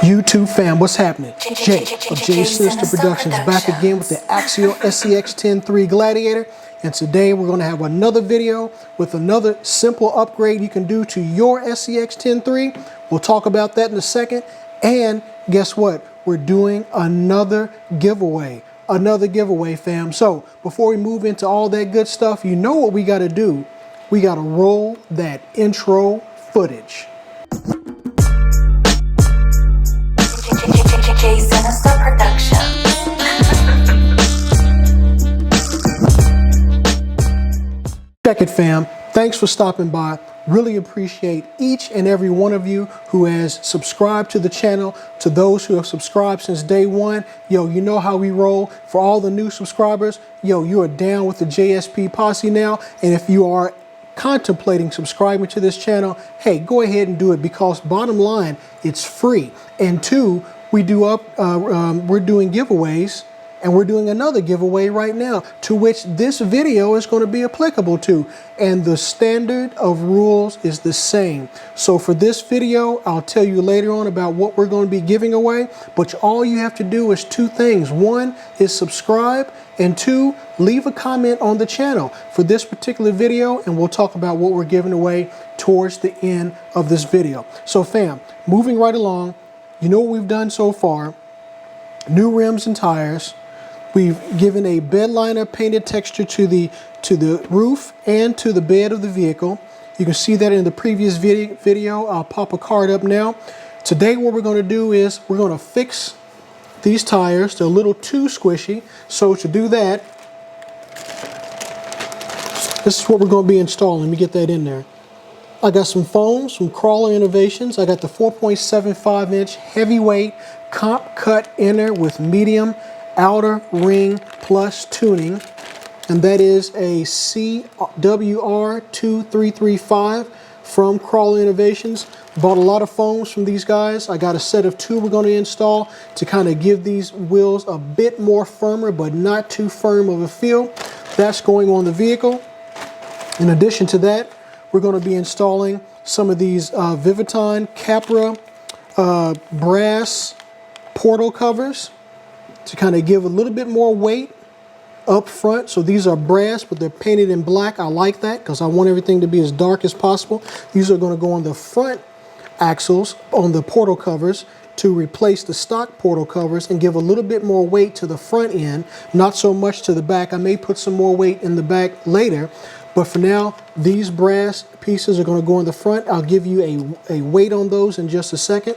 YouTube fam, what's happening? Jay of Jay Sinister Productions back again with the Axial SCX10.3 Gladiator, and today we're going to have another video with another simple upgrade you can do to your SCX10.3. We'll talk about that in a second, and guess what? We're doing another giveaway. Fam. So before we move into all that good stuff, you know what we got to do. We got to roll that intro footage. Jay Sinister Productions. Check it, fam. Thanks for stopping by. Really appreciate each and every one of you who has subscribed to the channel. To those who have subscribed since day one, yo, you know how we roll. For all the new subscribers, yo, you are down with the JSP posse now. And if you are contemplating subscribing to this channel, hey, go ahead and do it, because bottom line, it's free. And two, we're doing giveaways, and we're doing another giveaway right now to which this video is going to be applicable to, and the standard of rules is the same. So for this video, I'll tell you later on about what we're going to be giving away, but all you have to do is two things. One is subscribe, and two, leave a comment on the channel for this particular video, and we'll talk about what we're giving away towards the end of this video. So fam, moving right along, you know what we've done so far. New rims and tires. We've given a bed liner painted texture to the roof and to the bed of the vehicle. You can see that in the previous video. I'll pop a card up now. Today what we're going to do is we're going to fix these tires. They're a little too squishy. So to do that, this is what we're going to be installing. Let me get that in there. I got some foams from Crawler Innovations. I got the 4.75 inch heavyweight comp cut inner with medium outer ring plus tuning, and that is a CWR2335 from Crawler Innovations. Bought a lot of foams from these guys. I got a set of two we're going to install to kind of give these wheels a bit more firmer, but not too firm of a feel. That's going on the vehicle. In addition to that, we're going to be installing some of these Vivaton Capra brass portal covers to kind of give a little bit more weight up front. So these are brass, but they're painted in black. I like that because I want everything to be as dark as possible. These are going to go on the front axles on the portal covers to replace the stock portal covers and give a little bit more weight to the front end, not so much to the back. I may put some more weight in the back later, but for now, these brass pieces are going to go in the front. I'll give you a weight on those in just a second.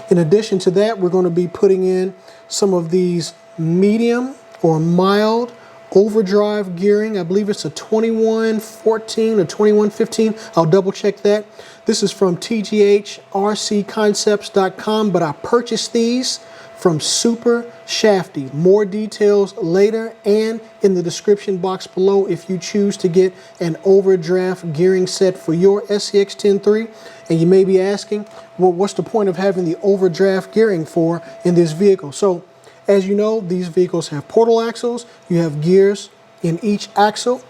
In addition to that, we're going to be putting in some of these medium or mild overdrive gearing. I believe it's a 2114 or 2115. I'll double check that. This is from tgrcconcepts.com, but I purchased these from Super Shafty. More details later and in the description box below if you choose to get an overdraft gearing set for your SCX10.3. And you may be asking, well, what's the point of having the overdraft gearing for in this vehicle? So as you know, these vehicles have portal axles. You have gears in each axle.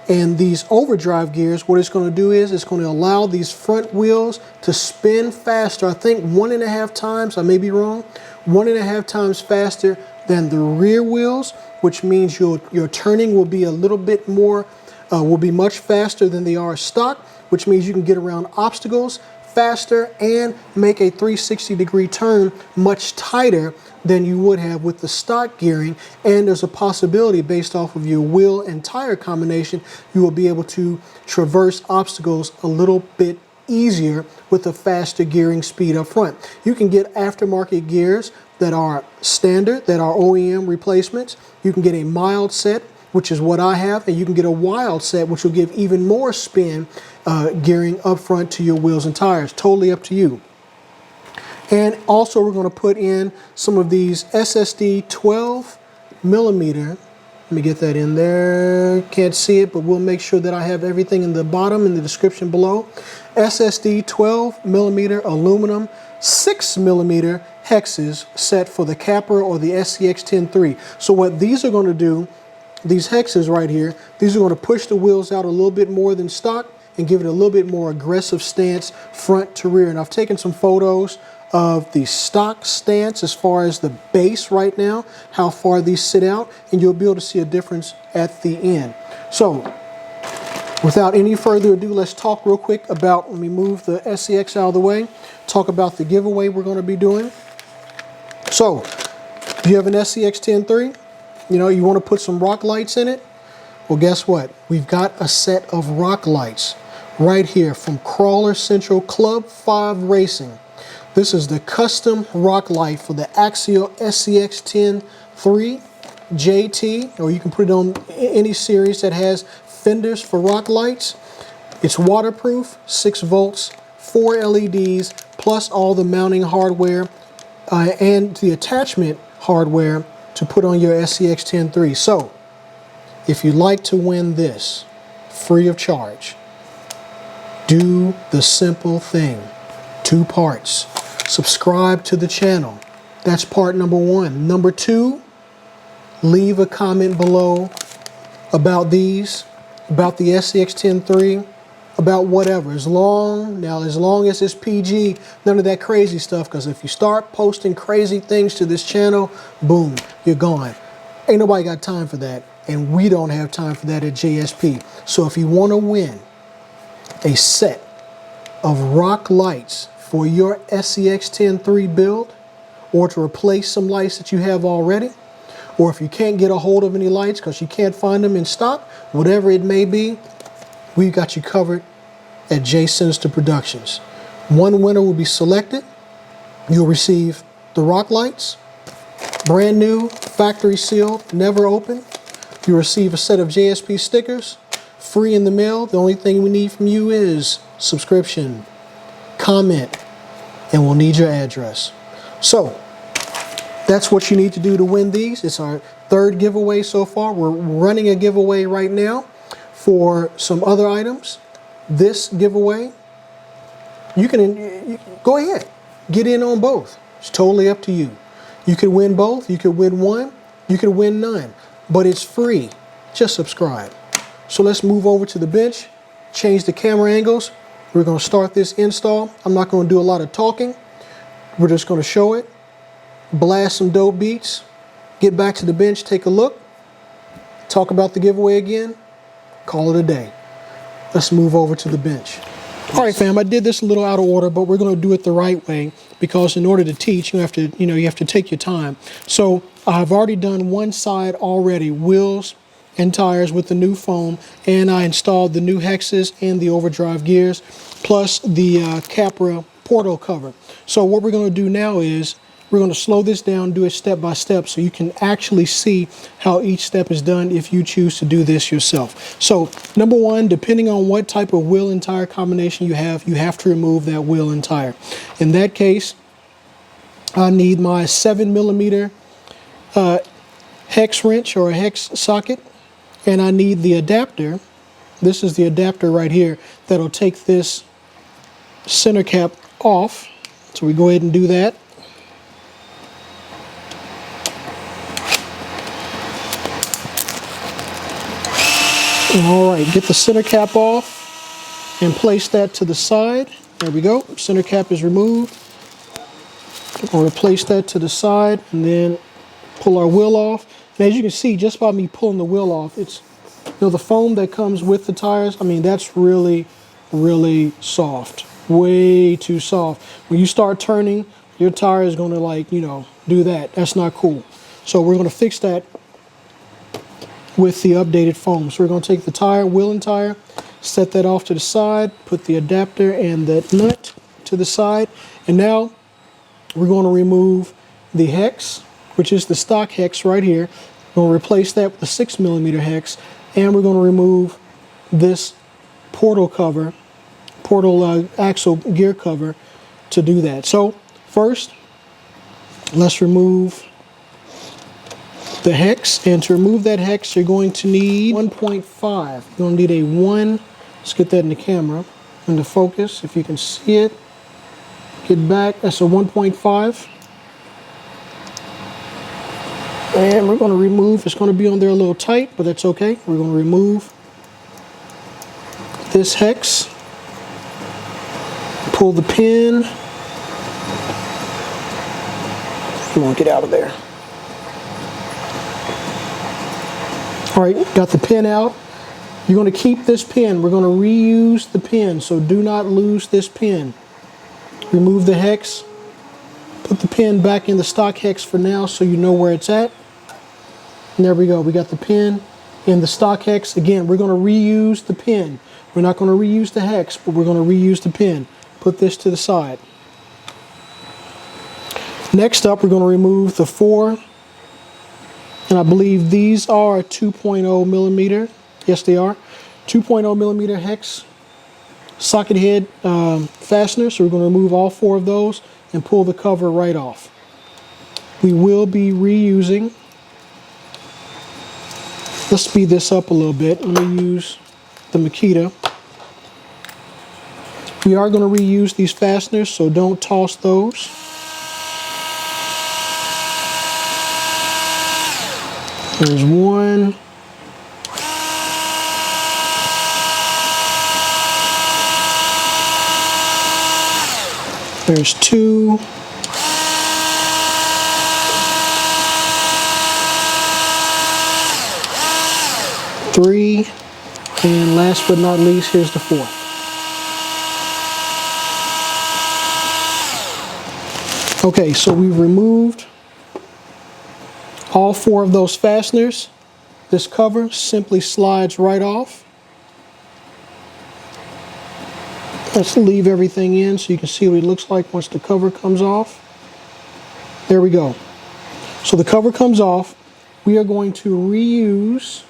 And these overdrive gears, what it's going to do is it's going to allow these front wheels to spin faster. I think 1.5 times, I may be wrong, 1.5 times faster than the rear wheels, which means your turning will be a little bit more, will be much faster than they are stock, which means you can get around obstacles faster and make a 360-degree turn much tighter than you would have with the stock gearing. And there's a possibility, based off of your wheel and tire combination, you will be able to traverse obstacles a little bit easier with a faster gearing speed up front. You can get aftermarket gears that are standard, that are OEM replacements. You can get a mild set, which is what I have, and you can get a wild set, which will give even more spin gearing up front to your wheels and tires. Totally up to you. And also we're going to put in some of these SSD 12mm. Let me get that in there. Can't see it, but we'll make sure that I have everything in the bottom in the description below. SSD 12mm aluminum 6mm hexes set for the Capra or the SCX10.3. So what these are going to do, these hexes right here, these are going to push the wheels out a little bit more than stock and give it a little bit more aggressive stance front to rear. And I've taken some photos of the stock stance as far as the base right now, how far these sit out, and you'll be able to see a difference at the end. So without any further ado, let's talk real quick about, let me move the SCX out of the way, talk about the giveaway we're going to be doing. So if you have an SCX10.3, you want to put some rock lights in it, well, guess what? We've got a set of rock lights right here from Crawler Central Club 5 Racing. This is the custom rock light for the Axial SCX10.3 JT, or you can put it on any series that has fenders for rock lights. It's waterproof, 6 volts, 4 LEDs, plus all the mounting hardware and the attachment hardware to put on your SCX10.3. So if you'd like to win this free of charge, do the simple thing. 2 parts. Subscribe to the channel. That's part number 1. Number 2, leave a comment below about these, about the SCX10.3, about whatever. As long as it's PG, none of that crazy stuff, because if you start posting crazy things to this channel, boom, you're gone. Ain't nobody got time for that, and we don't have time for that at JSP. So if you want to win a set of rock lights for your SCX10.3 build, or to replace some lights that you have already, or if you can't get a hold of any lights because you can't find them in stock, whatever it may be, we've got you covered at J Sinister Productions. One winner will be selected. You'll receive the rock lights, brand new, factory sealed, never opened. You'll receive a set of JSP stickers, free in the mail. The only thing we need from you is subscription, comment, and we'll need your address. So that's what you need to do to win these. It's our 3rd giveaway so far. We're running a giveaway right now for some other items. This giveaway, you can go ahead, get in on both. It's totally up to you. You could win both, you could win one, you could win none, but it's free. Just subscribe. So let's move over to the bench, change the camera angles. We're going to start this install. I'm not going to do a lot of talking. We're just going to show it, blast some dope beats, get back to the bench, take a look, talk about the giveaway again, call it a day. Let's move over to the bench. All right, fam, I did this a little out of order, but we're going to do it the right way, because in order to teach, you have to take your time. So I've already done one side already, wheels and tires with the new foam, and I installed the new hexes and the overdrive gears, plus the Capra portal cover. So what we're going to do now is we're going to slow this down, do it step by step, so you can actually see how each step is done if you choose to do this yourself. So number 1, depending on what type of wheel and tire combination you have to remove that wheel and tire. In that case, I need my 7mm hex wrench or a hex socket, and I need the adapter. This is the adapter right here that'll take this center cap off. So we go ahead and do that. All right, get the center cap off and place that to the side. There we go, center cap is removed. We're going to place that to the side and then pull our wheel off. And as you can see, just by me pulling the wheel off, it's, the foam that comes with the tires, I mean, that's really, really soft, way too soft. When you start turning, your tire is going to do that. That's not cool. So we're going to fix that with the updated foam. So we're going to take the tire, wheel and tire, set that off to the side, put the adapter and that nut to the side, and now we're going to remove the hex, which is the stock hex right here. We're going to replace that with a 6mm hex, and we're going to remove this portal cover, axle gear cover to do that. So first, let's remove the hex, and to remove that hex, you're going to need 1.5. You're going to need a 1. Let's get that in the camera, into focus, if you can see it. Get back. That's a 1.5. And we're going to remove, it's going to be on there a little tight, but that's okay. We're going to remove this hex, pull the pin, Come on, get out of there. All right, got the pin out. You're going to keep this pin. We're going to reuse the pin, so do not lose this pin. Remove the hex. Put the pin back in the stock hex for now so you know where it's at. And there we go. We got the pin in the stock hex. Again, we're going to reuse the pin. We're not going to reuse the hex, but we're going to reuse the pin. Put this to the side. Next up, we're going to remove the 4, and I believe these are 2.0 millimeter. Yes, they are. 2.0 millimeter hex socket head fasteners. So we're going to remove all 4 of those and pull the cover right off. We will be reusing. Let's speed this up a little bit. Let me use the Makita. We are going to reuse these fasteners, so don't toss those. There's 1. There's 2. 3. And last but not least, here's the 4th. Okay, so we've removed all 4 of those fasteners. This cover simply slides right off. Let's leave everything in so you can see what it looks like once the cover comes off. There we go. So the cover comes off. We are going to reuse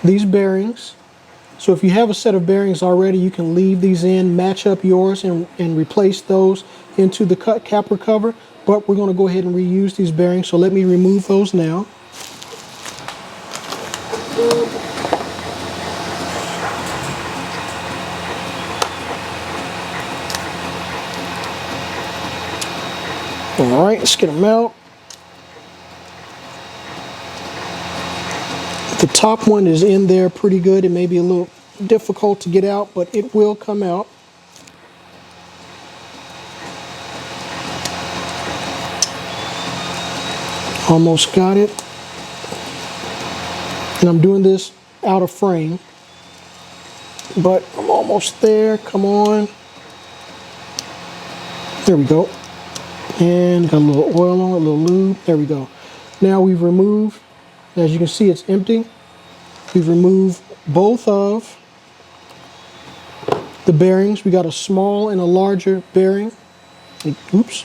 these bearings. So if you have a set of bearings already, you can leave these in, match up yours, and replace those into the capper cover. But we're going to go ahead and reuse these bearings. So let me remove those now. All right, let's get them out. The top one is in there pretty good. It may be a little difficult to get out, but it will come out. Almost got it. And I'm doing this out of frame, but I'm almost there. Come on. There we go. And got a little oil on it, a little lube. There we go. Now we've removed, as you can see, it's empty. We've removed both of the bearings. We got a small and a larger bearing. Oops.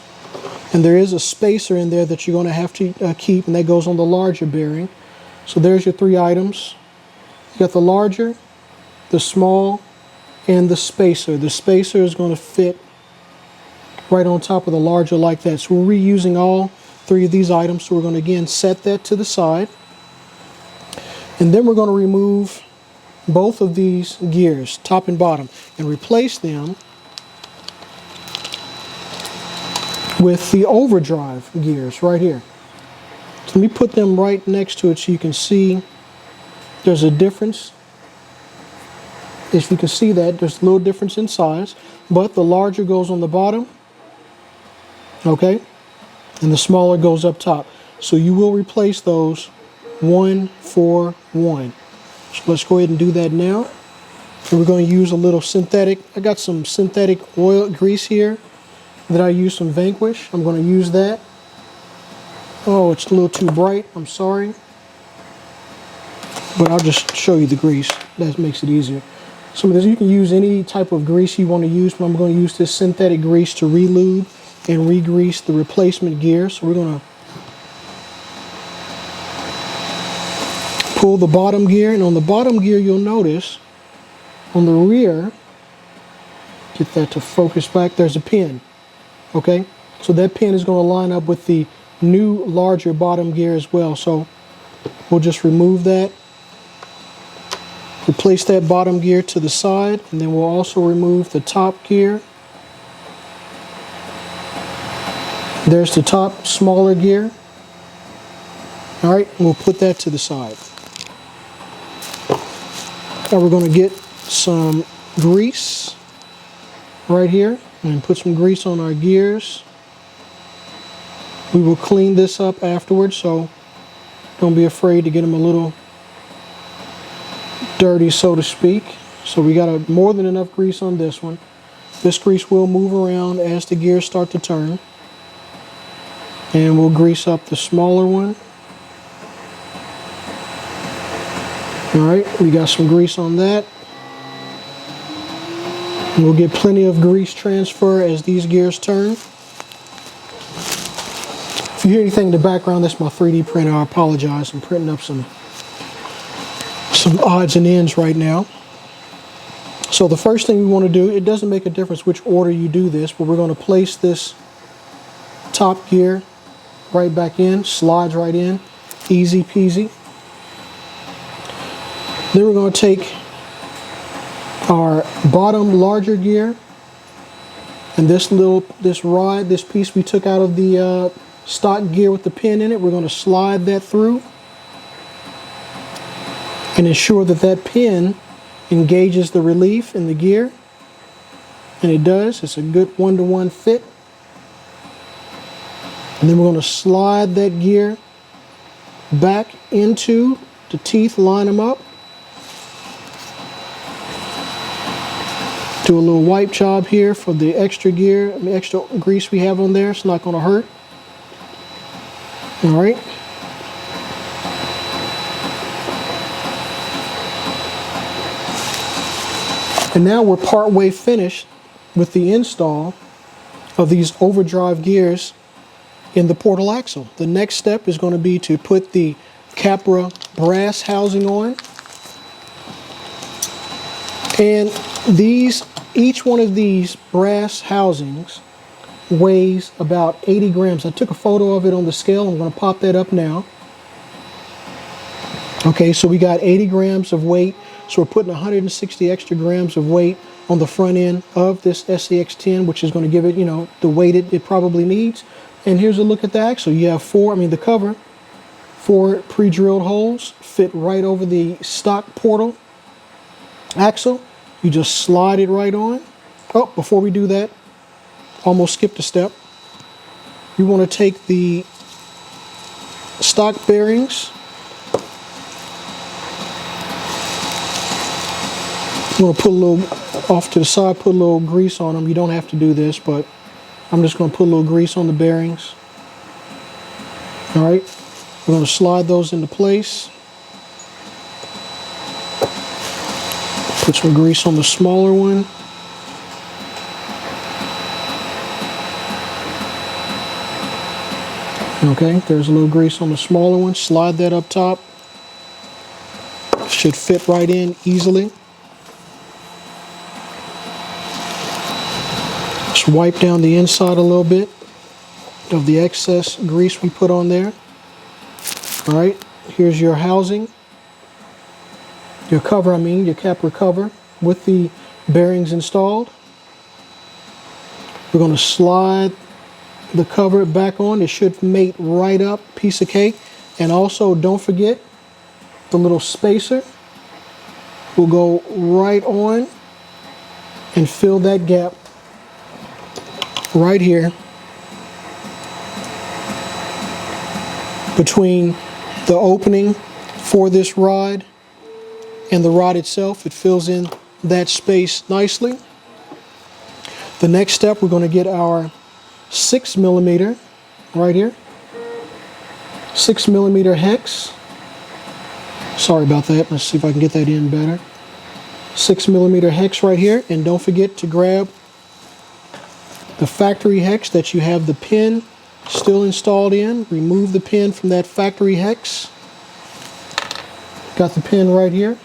And there is a spacer in there that you're going to have to keep, and that goes on the larger bearing. So there's your 3 items. You got the larger, the small, and the spacer. The spacer is going to fit right on top of the larger like that. So we're reusing all 3 of these items. So we're going to again set that to the side. And then we're going to remove both of these gears, top and bottom, and replace them with the overdrive gears right here. So let me put them right next to it so you can see there's a difference. If you can see that, there's a little difference in size, but the larger goes on the bottom, okay, and the smaller goes up top. So you will replace those 1 for 1. So let's go ahead and do that now. And we're going to use a little synthetic. I got some synthetic oil grease here that I used from Vanquish. I'm going to use that. Oh, it's a little too bright. I'm sorry. But I'll just show you the grease. That makes it easier. So you can use any type of grease you want to use, but I'm going to use this synthetic grease to re-lube and re-grease the replacement gear. So we're going to pull the bottom gear, and on the bottom gear you'll notice on the rear, get that to focus back, there's a pin. Okay, so that pin is going to line up with the new larger bottom gear as well. So we'll just remove that, replace that bottom gear to the side, and then we'll also remove the top gear. There's the top smaller gear. All right, we'll put that to the side. Now we're going to get some grease right here and put some grease on our gears. We will clean this up afterwards, so don't be afraid to get them a little dirty, so to speak. So we got more than enough grease on this one. This grease will move around as the gears start to turn. And we'll grease up the smaller one. All right, we got some grease on that. And we'll get plenty of grease transfer as these gears turn. If you hear anything in the background, that's my 3D printer. I apologize. I'm printing up some odds and ends right now. So the first thing we want to do, it doesn't make a difference which order you do this, but we're going to place this top gear right back in, slides right in, easy peasy. Then we're going to take our bottom larger gear and this rod, this piece we took out of the stock gear with the pin in it, we're going to slide that through and ensure that that pin engages the relief in the gear, and it does. It's a good one-to-one fit. And then we're going to slide that gear back into the teeth, line them up. Do a little wipe job here for the extra gear, the extra grease we have on there. It's not going to hurt. All right. And now we're partway finished with the install of these overdrive gears in the portal axle. The next step is going to be to put the Capra brass housing on. And each one of these brass housings weighs about 80 grams. I took a photo of it on the scale. I'm going to pop that up now. Okay, so we got 80 grams of weight. So we're putting 160 extra grams of weight on the front end of this SCX10, which is going to give it, the weight it probably needs. And here's a look at the axle. You have the cover, 4 pre-drilled holes fit right over the stock portal axle. You just slide it right on. Oh, before we do that, almost skipped a step. You want to take the stock bearings. I'm going to put a little off to the side, put a little grease on them. You don't have to do this, but I'm just going to put a little grease on the bearings. All right, we're going to slide those into place. Put some grease on the smaller one. Okay, there's a little grease on the smaller one. Slide that up top. Should fit right in easily. Just wipe down the inside a little bit of the excess grease we put on there. All right, here's your housing. Your cover, your Capra cover with the bearings installed. We're going to slide the cover back on. It should mate right up, piece of cake. And also, don't forget, the little spacer will go right on and fill that gap right here between the opening for this rod and the rod itself. It fills in that space nicely. The next step, we're going to get our 6mm right here, 6mm hex. Sorry about that. Let's see if I can get that in better. 6mm hex right here, and don't forget to grab the factory hex that you have the pin still installed in. Remove the pin from that factory hex. Got the pin right here.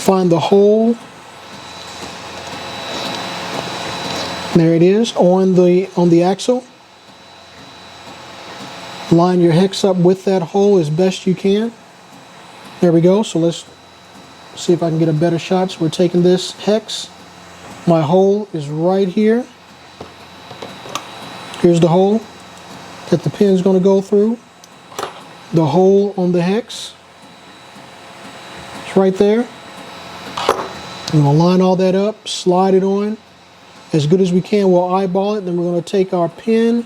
Find the hole. There it is on the axle. Line your hex up with that hole as best you can. There we go. So let's see if I can get a better shot. So we're taking this hex. My hole is right here. Here's the hole that the pin's going to go through. The hole on the hex. It's right there. We're going to line all that up, slide it on as good as we can. We'll eyeball it. Then we're going to take our pin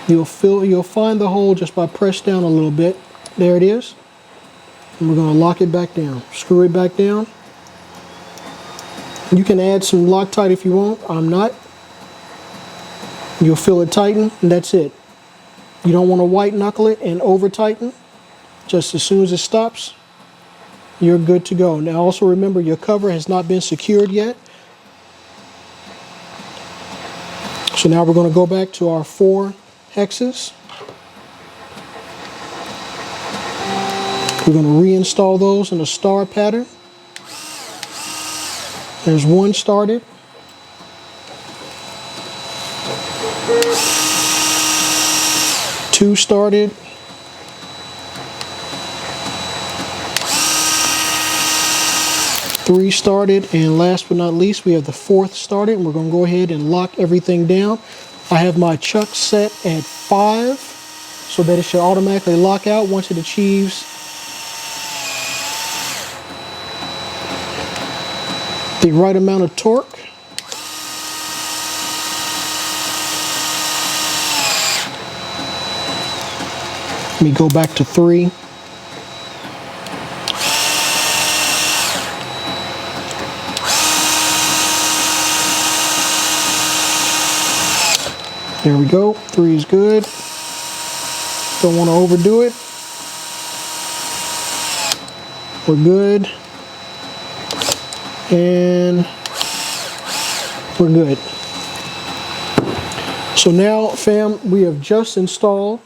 You'll find the hole just by press down a little bit. There it is. And we're going to lock it back down. Screw it back down. You can add some Loctite if you want. I'm not. You'll feel it tighten, and that's it. You don't want to white knuckle it and over tighten. Just as soon as it stops, you're good to go. Now also remember, your cover has not been secured yet. So now we're going to go back to our 4 hexes. We're going to reinstall those in a star pattern. There's 1 started. Two started. 3 started, and last but not least, we have the 4th started, and we're going to go ahead and lock everything down. I have my chuck set at 5 so that it should automatically lock out once it achieves the right amount of torque. Let me go back to 3. There we go. 3 is good. Don't want to overdo it. We're good. And we're good. So now, fam, we have just installed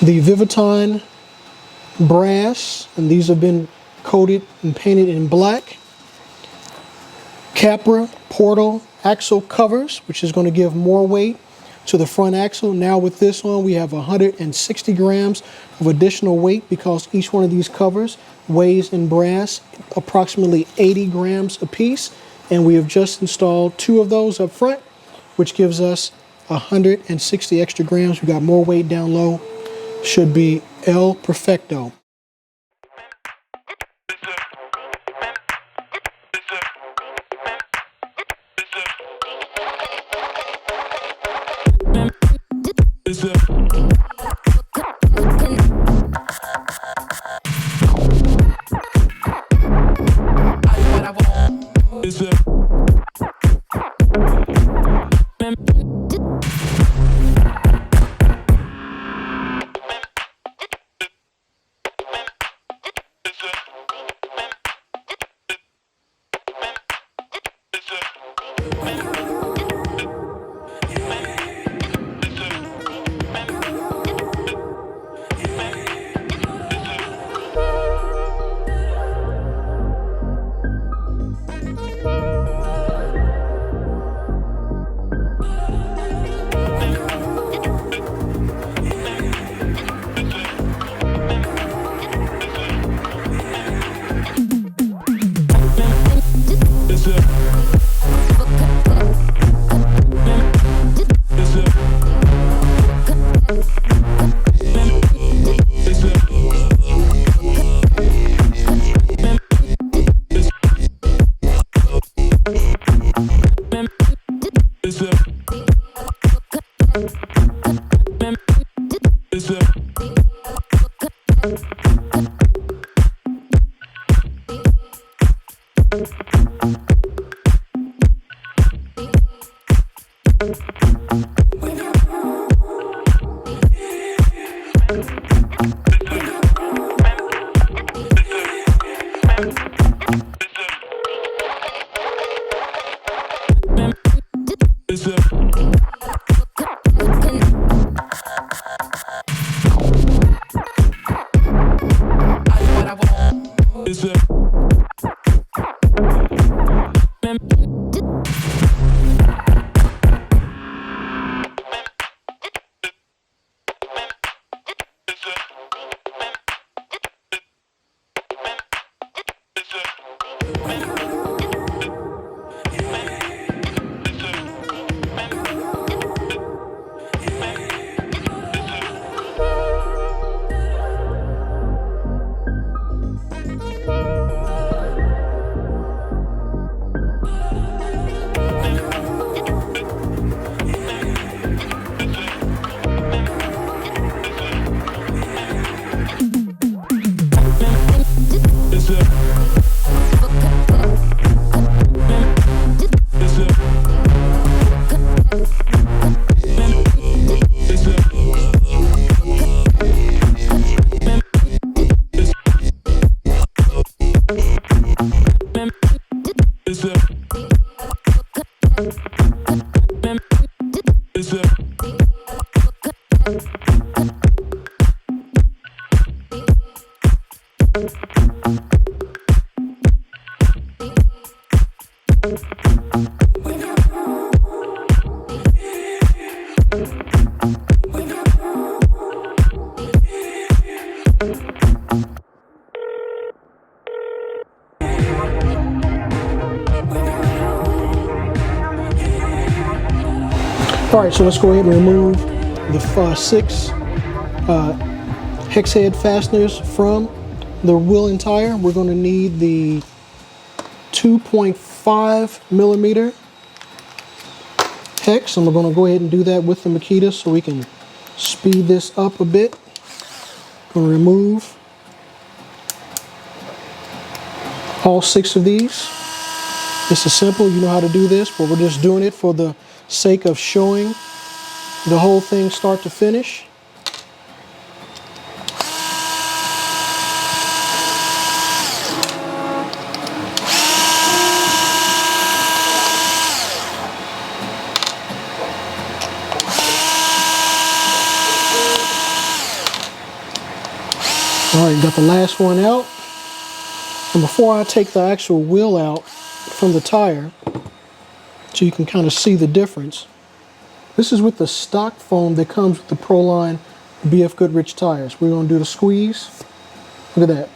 the Vivaton brass, and these have been coated and painted in black. Capra portal axle covers, which is going to give more weight to the front axle. Now with this one, we have 160 grams of additional weight because each one of these covers weighs in brass approximately 80 grams a piece. And we have just installed 2 of those up front, which gives us 160 extra grams. We got more weight down low. Should be El Perfecto. All right, so let's go ahead and remove the 6 hex head fasteners from the wheel and tire. We're going to need the 2.5 millimeter hex, and we're going to go ahead and do that with the Makita so we can speed this up a bit. Going to remove all 6 of these. This is simple, you know how to do this, but we're just doing it for the sake of showing the whole thing start to finish. All right, got the last one out. And before I take the actual wheel out from the tire, so you can kind of see the difference, this is with the stock foam that comes with the Proline BF Goodrich tires. We're going to do the squeeze. Look at that.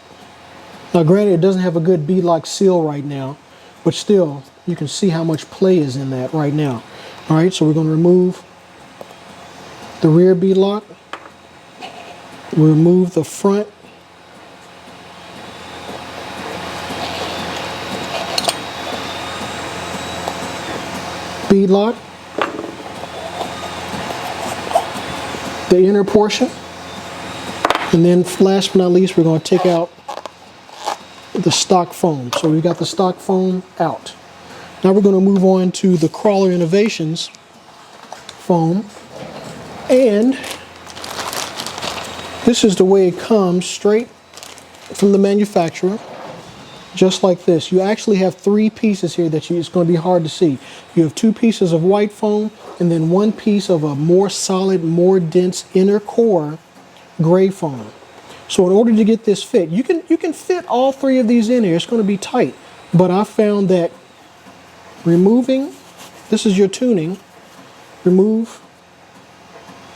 Now granted, it doesn't have a good bead-lock seal right now, but still, you can see how much play is in that right now. All right, so we're going to remove the rear bead-lock. Remove the front. Bead-lock. The inner portion, and then last but not least, we're going to take out the stock foam. So we got the stock foam out. Now we're going to move on to the Crawler Innovations foam, and this is the way it comes straight from the manufacturer, just like this. You actually have 3 pieces here that it's going to be hard to see. You have 2 pieces of white foam, and then 1 piece of a more solid, more dense inner core gray foam. So in order to get this fit, you can fit all 3 of these in here. It's going to be tight, but I found that removing, this is your tuning, remove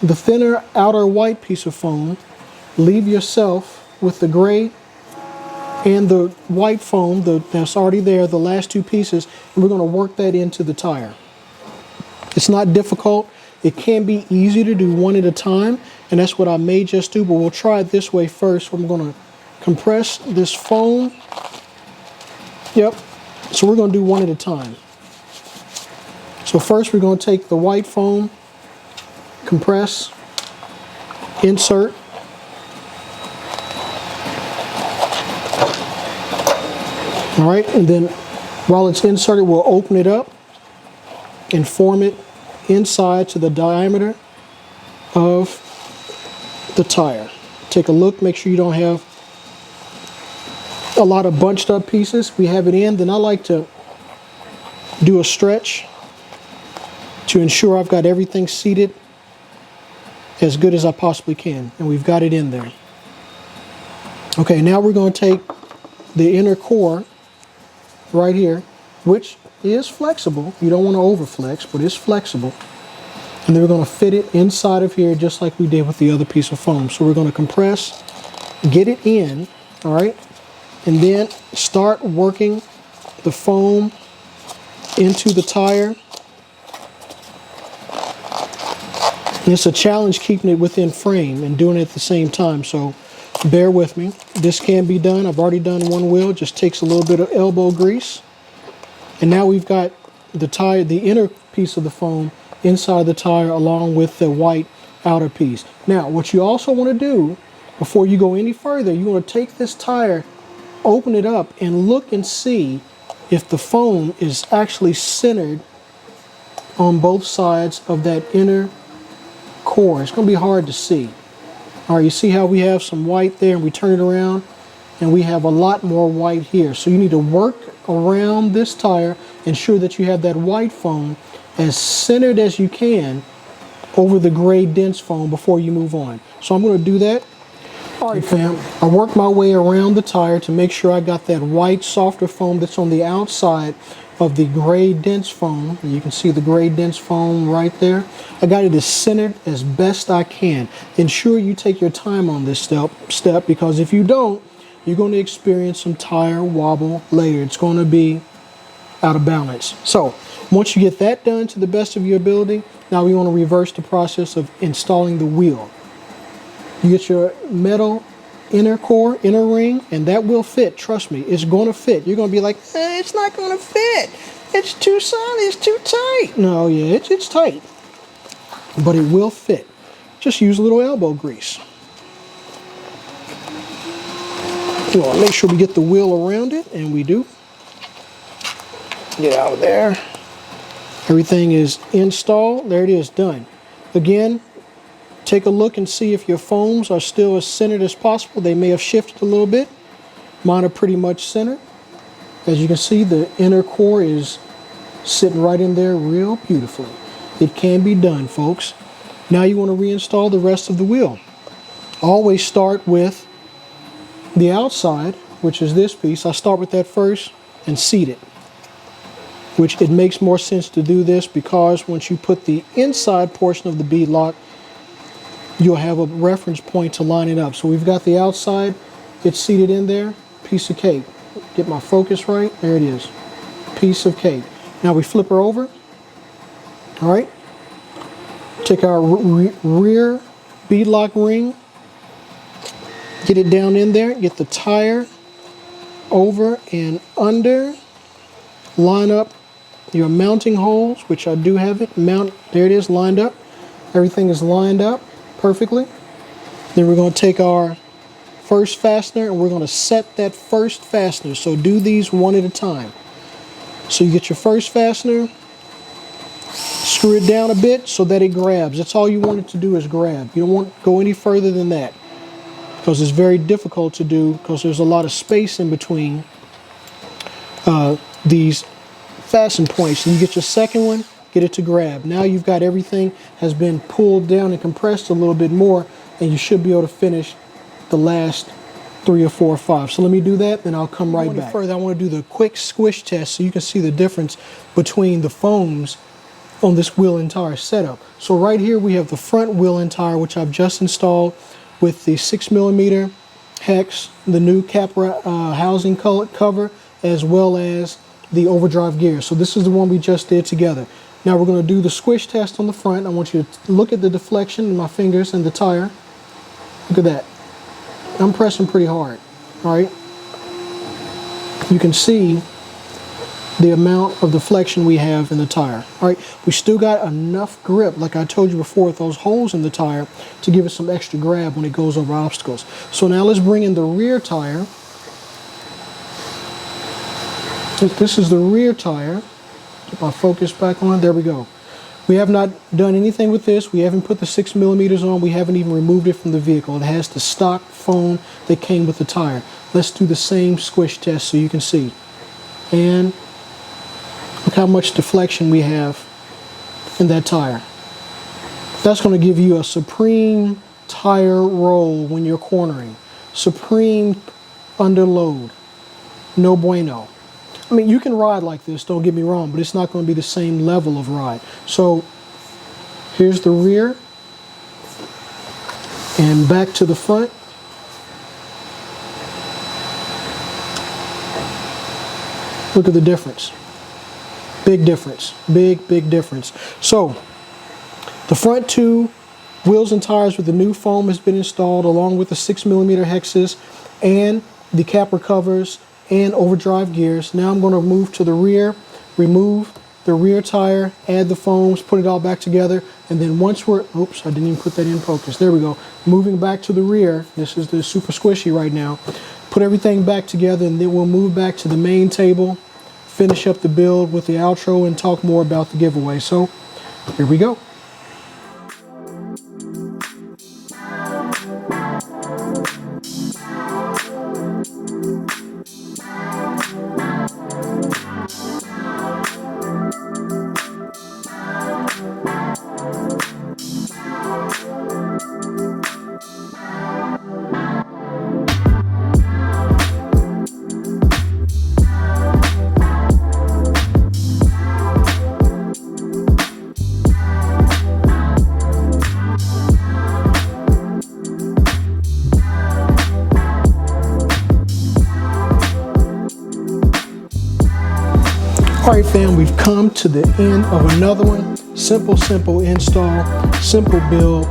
the thinner outer white piece of foam, leave yourself with the gray and the white foam that's already there, the last 2 pieces, and we're going to work that into the tire. It's not difficult. It can be easy to do one at a time, and that's what I may just do, but we'll try it this way first. I'm going to compress this foam. Yep. So we're going to do one at a time. So first we're going to take the white foam, compress, insert. All right, and then while it's inserted, we'll open it up and form it inside to the diameter of the tire. Take a look, make sure you don't have a lot of bunched up pieces. We have it in, then I like to do a stretch to ensure I've got everything seated as good as I possibly can, and we've got it in there. Okay, now we're going to take the inner core right here, which is flexible. You don't want to overflex, but it's flexible. And then we're going to fit it inside of here just like we did with the other piece of foam. So we're going to compress, get it in, all right, and then start working the foam into the tire. And it's a challenge keeping it within frame and doing it at the same time, so bear with me. This can be done. I've already done one wheel. Just takes a little bit of elbow grease. And now we've got the tire, the inner piece of the foam inside the tire along with the white outer piece. Now, what you also want to do before you go any further, you want to take this tire, open it up, and look and see if the foam is actually centered on both sides of that inner core. It's going to be hard to see. All right, you see how we have some white there, and we turn it around, and we have a lot more white here. So you need to work around this tire, ensure that you have that white foam as centered as you can over the gray dense foam before you move on. So I'm going to do that. All right, fam, I worked my way around the tire to make sure I got that white, softer foam that's on the outside of the gray dense foam. And you can see the gray dense foam right there. I got it as centered as best I can. Ensure you take your time on this step because if you don't, you're going to experience some tire wobble later. It's going to be out of balance. So once you get that done to the best of your ability, now we want to reverse the process of installing the wheel. You get your metal inner core, inner ring, and that will fit. Trust me, it's going to fit. You're going to be like, it's not going to fit. It's too solid, it's too tight. No, yeah, it's tight, but it will fit. Just use a little elbow grease. We want to make sure we get the wheel around it, and we do. Get out of there. Everything is installed. There it is, done. Again, take a look and see if your foams are still as centered as possible. They may have shifted a little bit. Mine are pretty much centered. As you can see, the inner core is sitting right in there real beautifully. It can be done, folks. Now you want to reinstall the rest of the wheel. Always start with the outside, which is this piece. I start with that first and seat it. Which it makes more sense to do this because once you put the inside portion of the bead lock, you'll have a reference point to line it up. So we've got the outside, it's seated in there, piece of cake. Get my focus right, there it is, piece of cake. Now we flip her over, all right? Take our rear bead lock ring, get it down in there, get the tire over and under, line up your mounting holes, which I do have it, there it is, lined up. Everything is lined up perfectly. Then we're going to take our first fastener and we're going to set that first fastener. So do these one at a time. So you get your first fastener, screw it down a bit so that it grabs. That's all you want it to do is grab. You don't want to go any further than that because it's very difficult to do because there's a lot of space in between these fasten points. And you get your second one, get it to grab. Now you've got everything has been pulled down and compressed a little bit more, and you should be able to finish the last 3 or 4 or 5. So let me do that, then I'll come right back. Further, I want to do the quick squish test so you can see the difference between the foams on this wheel and tire setup. So right here we have the front wheel and tire, which I've just installed with the 6mm hex, the new cap housing cover, as well as the overdrive gear. So this is the one we just did together. Now we're going to do the squish test on the front. I want you to look at the deflection in my fingers and the tire. Look at that. I'm pressing pretty hard. All right. You can see the amount of deflection we have in the tire. All right. We still got enough grip, like I told you before, with those holes in the tire to give it some extra grab when it goes over obstacles. So now let's bring in the rear tire. This is the rear tire. Get my focus back on. There we go. We have not done anything with this. We haven't put the 6mm on. We haven't even removed it from the vehicle. It has the stock foam that came with the tire. Let's do the same squish test so you can see. And look how much deflection we have in that tire. That's going to give you a supreme tire roll when you're cornering. Supreme under load. No bueno. I mean, you can ride like this, don't get me wrong, but it's not going to be the same level of ride. So here's the rear and back to the front. Look at the difference. Big difference. Big, big difference. So the front two wheels and tires with the new foam has been installed along with the 6mm hexes and the capper covers and overdrive gears. Now I'm going to move to the rear, remove the rear tire, add the foams, put it all back together, and then once we're, oops, I didn't even put that in focus. There we go. Moving back to the rear, this is the super squishy right now. Put everything back together and then we'll move back to the main table, finish up the build with the outro and talk more about the giveaway. So here we go. All right, fam, we've come to the end of another one. Simple install, simple build,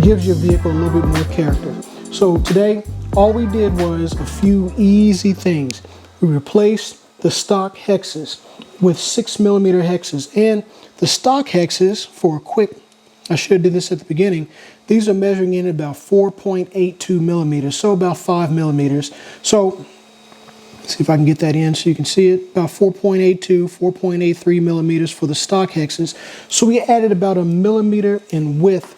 gives your vehicle a little bit more character. So today, all we did was a few easy things. We replaced the stock hexes with 6mm hexes, and the stock hexes, for a quick, I should have did this at the beginning, these are measuring in about 4.82 millimeters, so about 5 millimeters. So let's see if I can get that in so you can see it. About 4.82, 4.83 millimeters for the stock hexes. So we added about 1 millimeter in width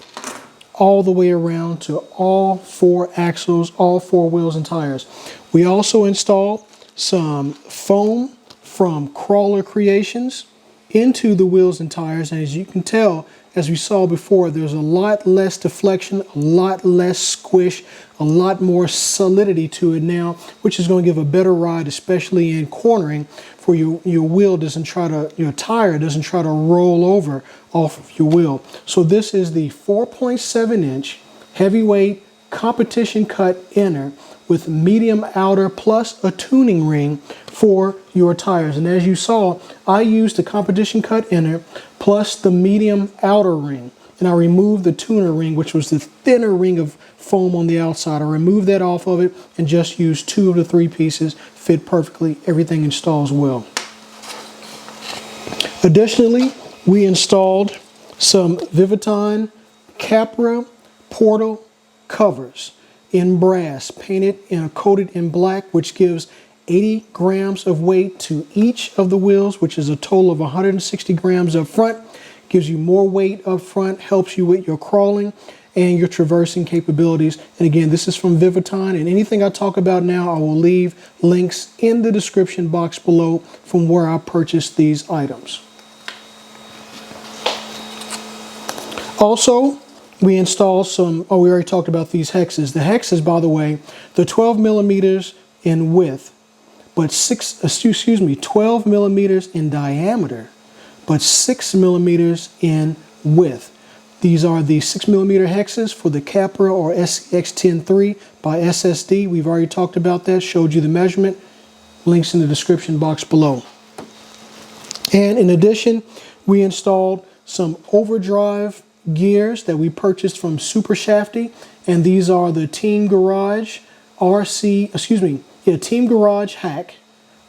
all the way around to all 4 axles, all 4 wheels and tires. We also installed some foam from Crawler Creations into the wheels and tires, and as you can tell, as we saw before, there's a lot less deflection, a lot less squish, a lot more solidity to it now, which is going to give a better ride, especially in cornering, for your wheel doesn't try to, your tire doesn't try to roll over off of your wheel. So this is the 4.7-inch heavyweight competition cut inner with medium outer plus a tuning ring for your tires. And as you saw, I used the competition cut inner plus the medium outer ring, and I removed the tuner ring, which was the thinner ring of foam on the outside. I removed that off of it and just used 2 of the 3 pieces. Fit perfectly. Everything installs well. Additionally, we installed some Vivaton Capra portal covers in brass, painted and coated in black, which gives 80 grams of weight to each of the wheels, which is a total of 160 grams up front. Gives you more weight up front, helps you with your crawling and your traversing capabilities. And again, this is from Vivaton, and anything I talk about now, I will leave links in the description box below from where I purchased these items. Also, we installed some, we already talked about these hexes. The hexes, by the way, they're 12 millimeters in width, but 12 millimeters in diameter, but 6 millimeters in width. These are the 6mm hexes for the Capra or SCX10.3 by SSD. We've already talked about that, showed you the measurement. Links in the description box below. And in addition, we installed some overdrive gears that we purchased from Super Shafty, and these are the Team Garage Team Garage Hack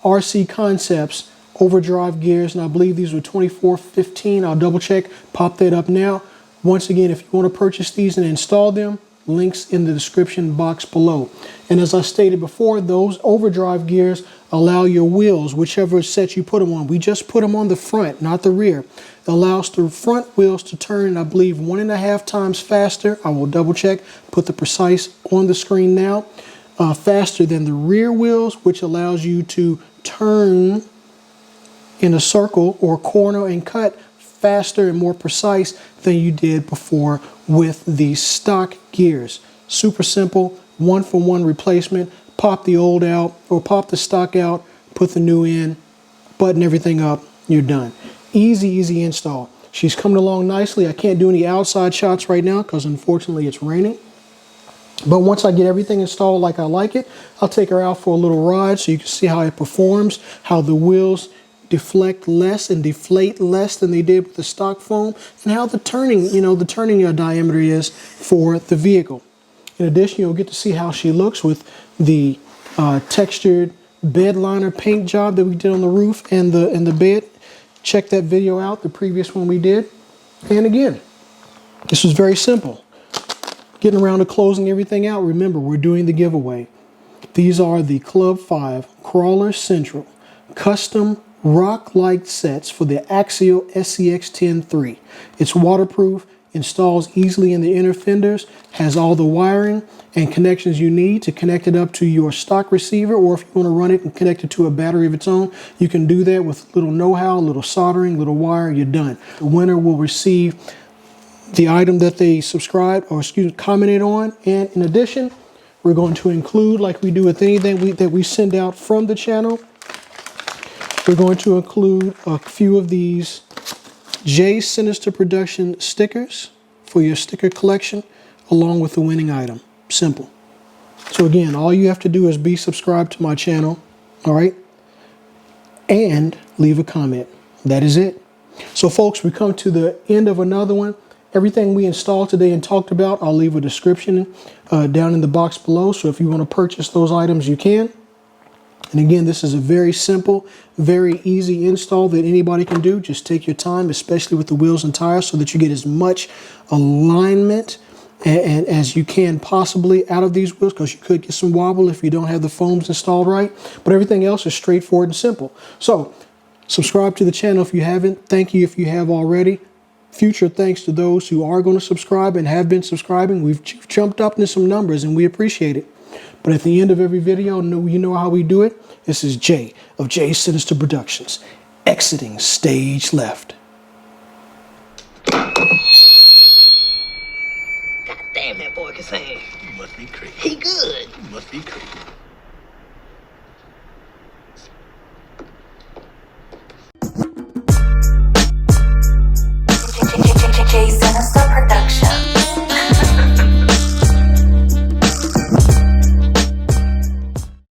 RC Concepts overdrive gears, and I believe these were $24.15. I'll double check, pop that up now. Once again, if you want to purchase these and install them, links in the description box below. And as I stated before, those overdrive gears allow your wheels, whichever set you put them on, we just put them on the front, not the rear. It allows the front wheels to turn, I believe, 1.5 times faster. I will double check, put the precise on the screen now, faster than the rear wheels, which allows you to turn in a circle or corner and cut faster and more precise than you did before with the stock gears. Super simple, 1-for-1 replacement. Pop the old out or pop the stock out, put the new in, button everything up, you're done. Easy install. She's coming along nicely. I can't do any outside shots right now because unfortunately it's raining. But once I get everything installed like I like it, I'll take her out for a little ride so you can see how it performs, how the wheels deflect less and deflate less than they did with the stock foam, and how the turning, the turning diameter is for the vehicle. In addition, you'll get to see how she looks with the textured bed liner paint job that we did on the roof and the bed. Check that video out, the previous one we did. And again, this was very simple. Getting around to closing everything out, remember, we're doing the giveaway. These are the Club 5 Crawler Central Custom Rock Light sets for the Axial SCX10.3. It's waterproof, installs easily in the inner fenders, has all the wiring and connections you need to connect it up to your stock receiver, or if you want to run it and connect it to a battery of its own, you can do that with little know-how, little soldering, little wire, you're done. The winner will receive the item that they subscribed or commented on, and in addition, we're going to include, like we do with anything that we send out from the channel, we're going to include a few of these J Sinister Production stickers for your sticker collection, along with the winning item. Simple. So again, all you have to do is be subscribed to my channel, all right? And leave a comment. That is it. So folks, we come to the end of another one. Everything we installed today and talked about, I'll leave a description down in the box below. So if you want to purchase those items, you can. And again, this is a very simple, very easy install that anybody can do. Just take your time, especially with the wheels and tires, so that you get as much alignment and as you can possibly out of these wheels, because you could get some wobble if you don't have the foams installed right. But everything else is straightforward and simple. So subscribe to the channel if you haven't. Thank you if you have already. Future thanks to those who are going to subscribe and have been subscribing. We've jumped up into some numbers and we appreciate it. But at the end of every video, you know how we do it. This is Jay of Jay Sinister Productions, exiting stage left. God damn, that boy can sing. You must be crazy. He good. You must be crazy. Jay Sinister Productions.